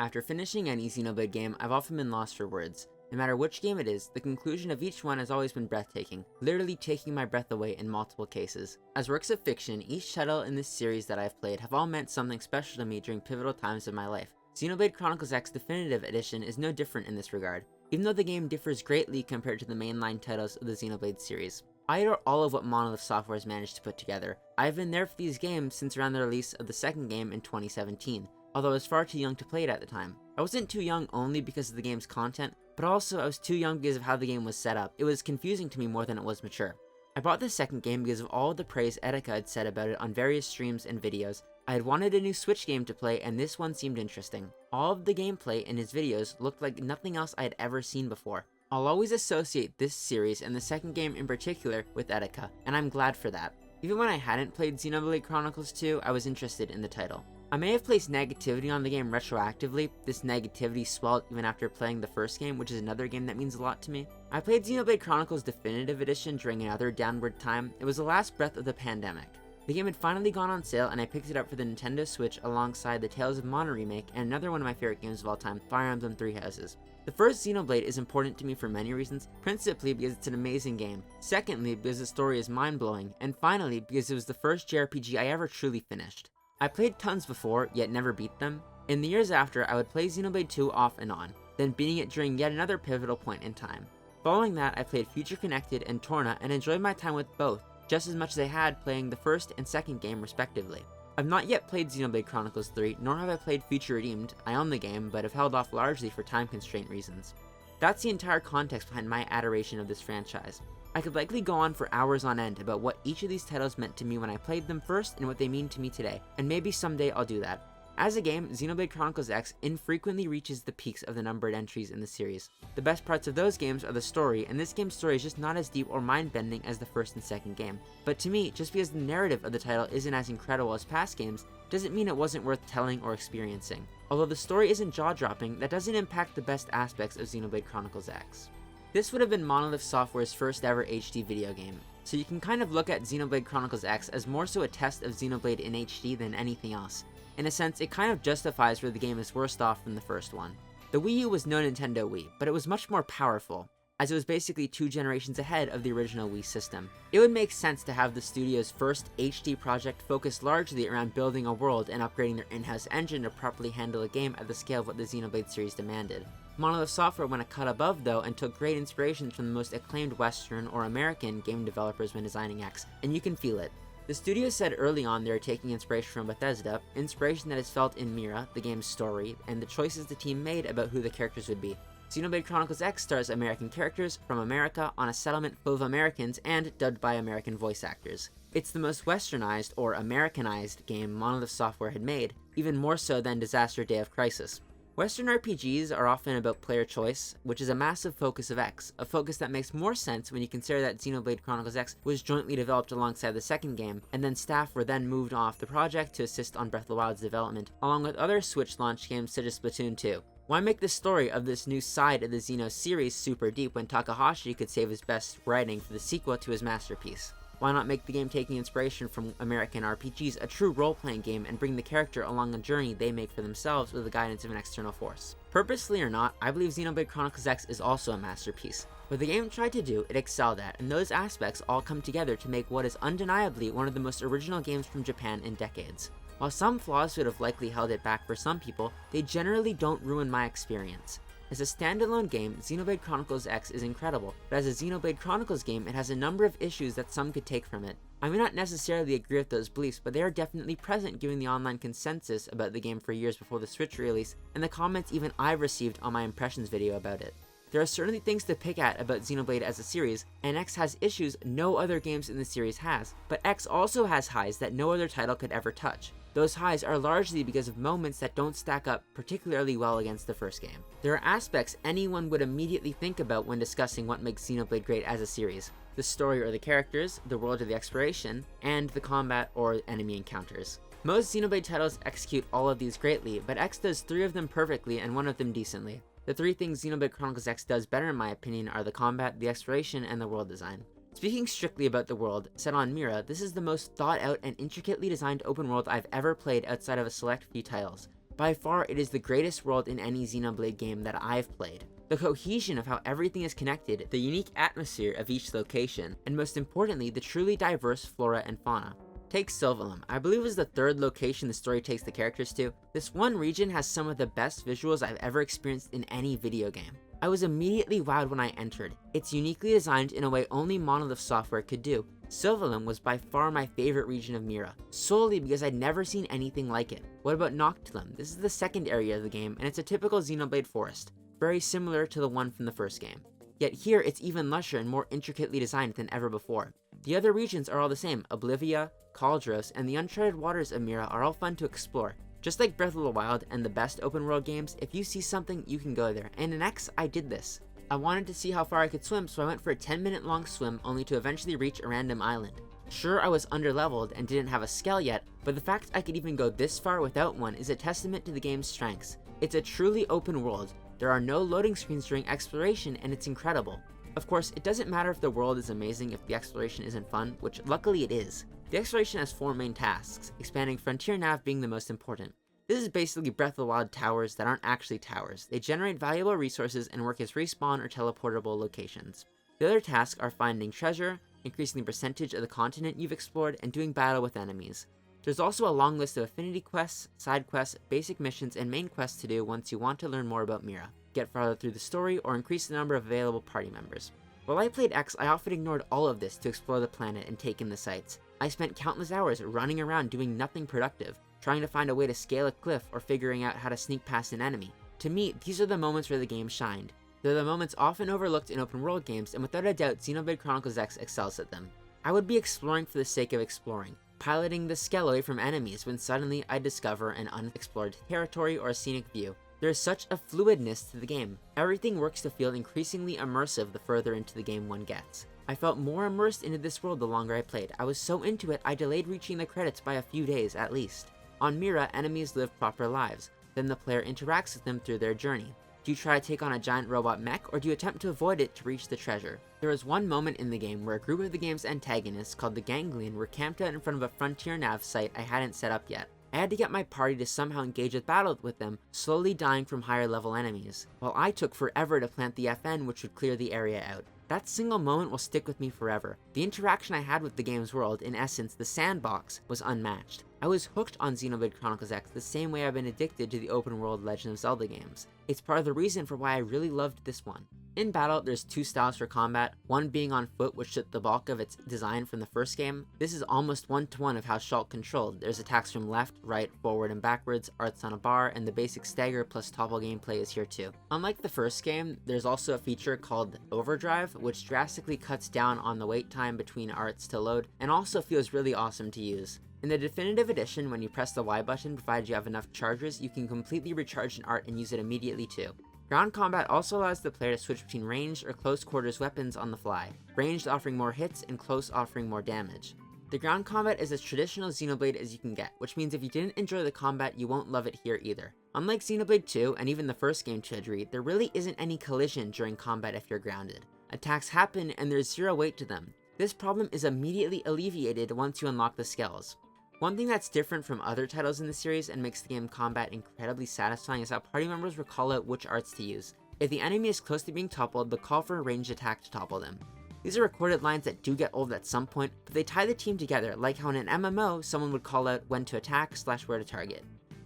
After finishing any Xenoblade game, I've often been lost for words. No matter which game it is, the conclusion of each one has always been breathtaking, literally taking my breath away in multiple cases. As works of fiction, each title in this series that I've played have all meant something special to me during pivotal times of my life. Xenoblade Chronicles X Definitive Edition is no different in this regard, even though the game differs greatly compared to the mainline titles of the Xenoblade series. I adore all of what Monolith Software has managed to put together. I've been there for these games since around the release of the second game in 2017. Although I was far too young to play it at the time. I wasn't too young only because of the game's content, but also I was too young because of how the game was set up. It was confusing to me more than it was mature. I bought the second game because of all of the praise Etika had said about it on various streams and videos. I had wanted a new Switch game to play, and this one seemed interesting. All of the gameplay in his videos looked like nothing else I had ever seen before. I'll always associate this series, and the second game in particular, with Etika, and I'm glad for that. Even when I hadn't played Xenoblade Chronicles 2, I was interested in the title. I may have placed negativity on the game retroactively. This negativity swelled even after playing the first game, which is another game that means a lot to me. I played Xenoblade Chronicles Definitive Edition during another downward time. It was the last breath of the pandemic. The game had finally gone on sale, and I picked it up for the Nintendo Switch alongside the Tales of Mana remake and another one of my favorite games of all time, Fire Emblem Three Houses. The first Xenoblade is important to me for many reasons, principally because it's an amazing game, secondly because the story is mind-blowing, and finally because it was the first JRPG I ever truly finished. I played tons before, yet never beat them. In the years after, I would play Xenoblade 2 off and on, then beating it during yet another pivotal point in time. Following that, I played Future Connected and Torna and enjoyed my time with both, just as much as I had playing the first and second game respectively. I've not yet played Xenoblade Chronicles 3, nor have I played Future Redeemed. I own the game, but have held off largely for time constraint reasons. That's the entire context behind my adoration of this franchise. I could likely go on for hours on end about what each of these titles meant to me when I played them first and what they mean to me today, and maybe someday I'll do that. As a game, Xenoblade Chronicles X infrequently reaches the peaks of the numbered entries in the series. The best parts of those games are the story, and this game's story is just not as deep or mind-bending as the first and second game. But to me, just because the narrative of the title isn't as incredible as past games, doesn't mean it wasn't worth telling or experiencing. Although the story isn't jaw-dropping, that doesn't impact the best aspects of Xenoblade Chronicles X. This would have been Monolith Software's first ever HD video game, so you can kind of look at Xenoblade Chronicles X as more so a test of Xenoblade in HD than anything else. In a sense, it kind of justifies where the game is worse off than the first one. The Wii U was no Nintendo Wii, but it was much more powerful, as it was basically 2 generations ahead of the original Wii system. It would make sense to have the studio's first HD project focus largely around building a world and upgrading their in-house engine to properly handle a game at the scale of what the Xenoblade series demanded. Monolith Software went a cut above though and took great inspirations from the most acclaimed Western or American game developers when designing X, and you can feel it. The studio said early on they were taking inspiration from Bethesda, inspiration that is felt in Mira, the game's story, and the choices the team made about who the characters would be. Xenoblade Chronicles X stars American characters from America on a settlement full of Americans and dubbed by American voice actors. It's the most westernized or Americanized game Monolith Software had made, even more so than Disaster Day of Crisis. Western RPGs are often about player choice, which is a massive focus of X, a focus that makes more sense when you consider that Xenoblade Chronicles X was jointly developed alongside the second game, and then staff were then moved off the project to assist on Breath of the Wild's development, along with other Switch launch games such as Splatoon 2. Why make the story of this new side of the Xeno series super deep when Takahashi could save his best writing for the sequel to his masterpiece? Why not make the game taking inspiration from American RPGs a true role-playing game and bring the character along a journey they make for themselves with the guidance of an external force? Purposely or not, I believe Xenoblade Chronicles X is also a masterpiece. What the game tried to do, it excelled at, and those aspects all come together to make what is undeniably one of the most original games from Japan in decades. While some flaws would have likely held it back for some people, they generally don't ruin my experience. As a standalone game, Xenoblade Chronicles X is incredible, but as a Xenoblade Chronicles game, it has a number of issues that some could take from it. I may not necessarily agree with those beliefs, but they are definitely present given the online consensus about the game for years before the Switch release, and the comments even I've received on my impressions video about it. There are certainly things to pick at about Xenoblade as a series, and X has issues no other games in the series has, but X also has highs that no other title could ever touch. Those highs are largely because of moments that don't stack up particularly well against the first game. There are aspects anyone would immediately think about when discussing what makes Xenoblade great as a series: the story or the characters, the world or the exploration, and the combat or enemy encounters. Most Xenoblade titles execute all of these greatly, but X does 3 of them perfectly and 1 of them decently. The 3 things Xenoblade Chronicles X does better in my opinion are the combat, the exploration, and the world design. Speaking strictly about the world, set on Mira, this is the most thought out and intricately designed open world I've ever played outside of a select few titles. By far, it is the greatest world in any Xenoblade game that I've played. The cohesion of how everything is connected, the unique atmosphere of each location, and most importantly, the truly diverse flora and fauna. Take Sylvalum, I believe is the third location the story takes the characters to. This one region has some of the best visuals I've ever experienced in any video game. I was immediately wowed when I entered. It's uniquely designed in a way only Monolith Software could do. Sylvalum was by far my favorite region of Mira, solely because I'd never seen anything like it. What about Noctilum? This is the second area of the game, and it's a typical Xenoblade forest, very similar to the one from the first game. Yet here, it's even lusher and more intricately designed than ever before. The other regions are all the same. Oblivia, Cauldros, and the uncharted waters of Mira are all fun to explore. Just like Breath of the Wild and the best open world games, if you see something, you can go there, and in X, I did this. I wanted to see how far I could swim, so I went for a 10-minute long swim only to eventually reach a random island. Sure, I was underleveled and didn't have a Skell yet, but the fact I could even go this far without one is a testament to the game's strengths. It's a truly open world. There are no loading screens during exploration, and it's incredible. Of course, it doesn't matter if the world is amazing if the exploration isn't fun, which luckily it is. The exploration has 4 main tasks, expanding Frontier Nav being the most important. This is basically Breath of the Wild towers that aren't actually towers. They generate valuable resources and work as respawn or teleportable locations. The other tasks are finding treasure, increasing the percentage of the continent you've explored, and doing battle with enemies. There's also a long list of affinity quests, side quests, basic missions, and main quests to do once you want to learn more about Mira, get farther through the story, or increase the number of available party members. While I played X, I often ignored all of this to explore the planet and take in the sights. I spent countless hours running around doing nothing productive, trying to find a way to scale a cliff or figuring out how to sneak past an enemy. To me, these are the moments where the game shined. They're the moments often overlooked in open world games, and without a doubt, Xenoblade Chronicles X excels at them. I would be exploring for the sake of exploring, piloting the Skell away from enemies when suddenly I discover an unexplored territory or a scenic view. There is such a fluidness to the game. Everything works to feel increasingly immersive the further into the game one gets. I felt more immersed into this world the longer I played. I was so into it, I delayed reaching the credits by a few days at least. On Mira, enemies live proper lives. Then the player interacts with them through their journey. Do you try to take on a giant robot mech, or do you attempt to avoid it to reach the treasure? There was one moment in the game where a group of the game's antagonists, called the Ganglion, were camped out in front of a Frontier Nav site I hadn't set up yet. I had to get my party to somehow engage with battle with them, slowly dying from higher level enemies, while I took forever to plant the FN which would clear the area out. That single moment will stick with me forever. The interaction I had with the game's world, in essence the sandbox, was unmatched. I was hooked on Xenoblade Chronicles X the same way I've been addicted to the open world Legend of Zelda games. It's part of the reason for why I really loved this one. In battle, there's 2 styles for combat, one being on foot, which took the bulk of its design from the first game. This is almost one-to-one of how Shulk controlled. There's attacks from left, right, forward, and backwards, arts on a bar, and the basic stagger plus topple gameplay is here too. Unlike the first game, there's also a feature called Overdrive, which drastically cuts down on the wait time between arts to load, and also feels really awesome to use. In the Definitive Edition, when you press the Y button, provided you have enough charges, you can completely recharge an art and use it immediately too. Ground combat also allows the player to switch between ranged or close quarters weapons on the fly, ranged offering more hits and close offering more damage. The ground combat is as traditional Xenoblade as you can get, which means if you didn't enjoy the combat, you won't love it here either. Unlike Xenoblade 2 and even the first game to a degree, there really isn't any collision during combat if you're grounded. Attacks happen and there's zero weight to them. This problem is immediately alleviated once you unlock the Skells. One thing that's different from other titles in the series and makes the game combat incredibly satisfying is how party members will call out which arts to use. If the enemy is close to being toppled, they'll call for a ranged attack to topple them. These are recorded lines that do get old at some point, but they tie the team together, like how in an MMO, someone would call out when to attack / where to target.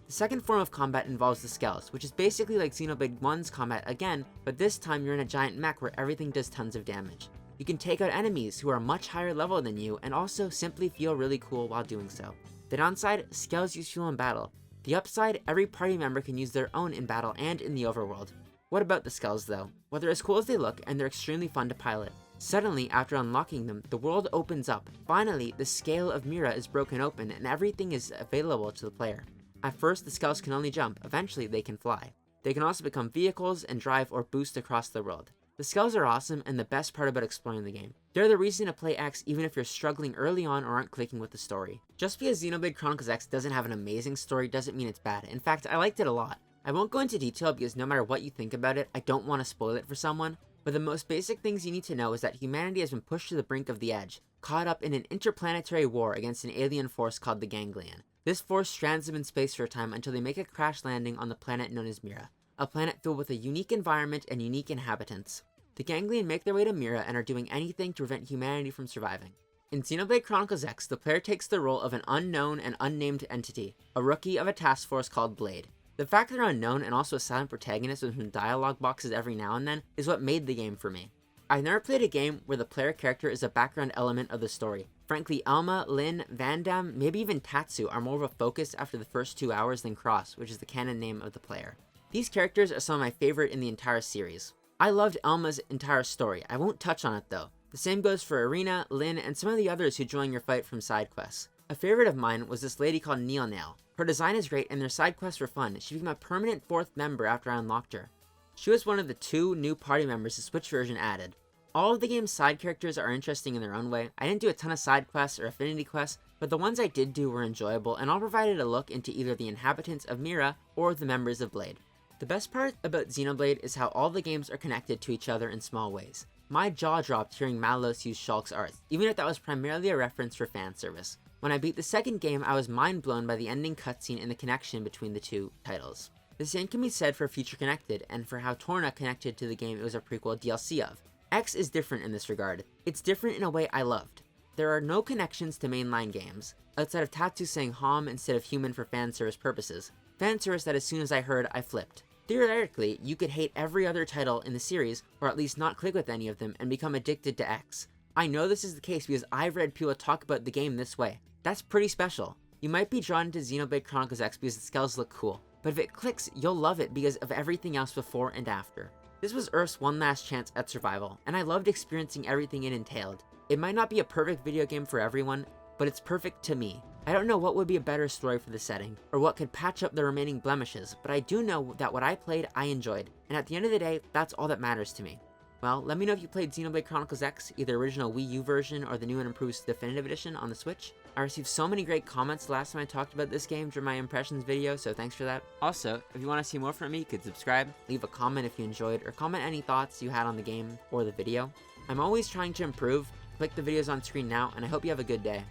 The second form of combat involves the Skells, which is basically like Xenoblade 1's combat again, but this time you're in a giant mech where everything does tons of damage. You can take out enemies who are much higher level than you, and also simply feel really cool while doing so. The downside, Skells use fuel in battle. The upside, every party member can use their own in battle and in the overworld. What about the Skells though? Well, they're as cool as they look, and they're extremely fun to pilot. Suddenly, after unlocking them, the world opens up. Finally, the scale of Mira is broken open, and everything is available to the player. At first, the Skells can only jump, eventually they can fly. They can also become vehicles and drive or boost across the world. The Skells are awesome and the best part about exploring the game. They're the reason to play X even if you're struggling early on or aren't clicking with the story. Just because Xenoblade Chronicles X doesn't have an amazing story doesn't mean it's bad. In fact, I liked it a lot. I won't go into detail because no matter what you think about it, I don't want to spoil it for someone, but the most basic things you need to know is that humanity has been pushed to the brink of the edge, caught up in an interplanetary war against an alien force called the Ganglion. This force strands them in space for a time until they make a crash landing on the planet known as Mira, a planet filled with a unique environment and unique inhabitants. The Ganglion make their way to Mira and are doing anything to prevent humanity from surviving. In Xenoblade Chronicles X, the player takes the role of an unknown and unnamed entity, a rookie of a task force called Blade. The fact they're unknown and also a silent protagonist with some dialogue boxes every now and then is what made the game for me. I've never played a game where the player character is a background element of the story. Frankly, Alma, Lynn, Vandam, maybe even Tatsu are more of a focus after the first 2 hours than Cross, which is the canon name of the player. These characters are some of my favorite in the entire series. I loved Alma's entire story. I won't touch on it though. The same goes for Irina, Lynn, and some of the others who join your fight from side quests. A favorite of mine was this lady called Neil Nail. Her design is great and their side quests were fun. She became a permanent 4th member after I unlocked her. She was one of the 2 new party members the Switch version added. All of the game's side characters are interesting in their own way. I didn't do a ton of side quests or affinity quests, but the ones I did do were enjoyable and all provided a look into either the inhabitants of Mira or the members of Blade. The best part about Xenoblade is how all the games are connected to each other in small ways. My jaw dropped hearing Malos use Shulk's art, even if that was primarily a reference for fan service. When I beat the second game, I was mind blown by the ending cutscene and the connection between the 2 titles. The same can be said for Future Connected, and for how Torna connected to the game it was a prequel DLC of. X is different in this regard. It's different in a way I loved. There are no connections to mainline games, outside of Tatsu saying Hom instead of human for fan service purposes. Fan service that as soon as I heard, I flipped. Theoretically, you could hate every other title in the series, or at least not click with any of them and become addicted to X. I know this is the case because I've read people talk about the game this way. That's pretty special. You might be drawn to Xenoblade Chronicles X because the Skells look cool, but if it clicks, you'll love it because of everything else before and after. This was Earth's one last chance at survival, and I loved experiencing everything it entailed. It might not be a perfect video game for everyone, but it's perfect to me. I don't know what would be a better story for the setting, or what could patch up the remaining blemishes, but I do know that what I played, I enjoyed, and at the end of the day, that's all that matters to me. Well, let me know if you played Xenoblade Chronicles X, either original Wii U version or the new and improved Definitive Edition on the Switch. I received so many great comments the last time I talked about this game during my impressions video, so thanks for that. Also, if you want to see more from me, you could subscribe, leave a comment if you enjoyed, or comment any thoughts you had on the game or the video. I'm always trying to improve. Click the videos on screen now, and I hope you have a good day.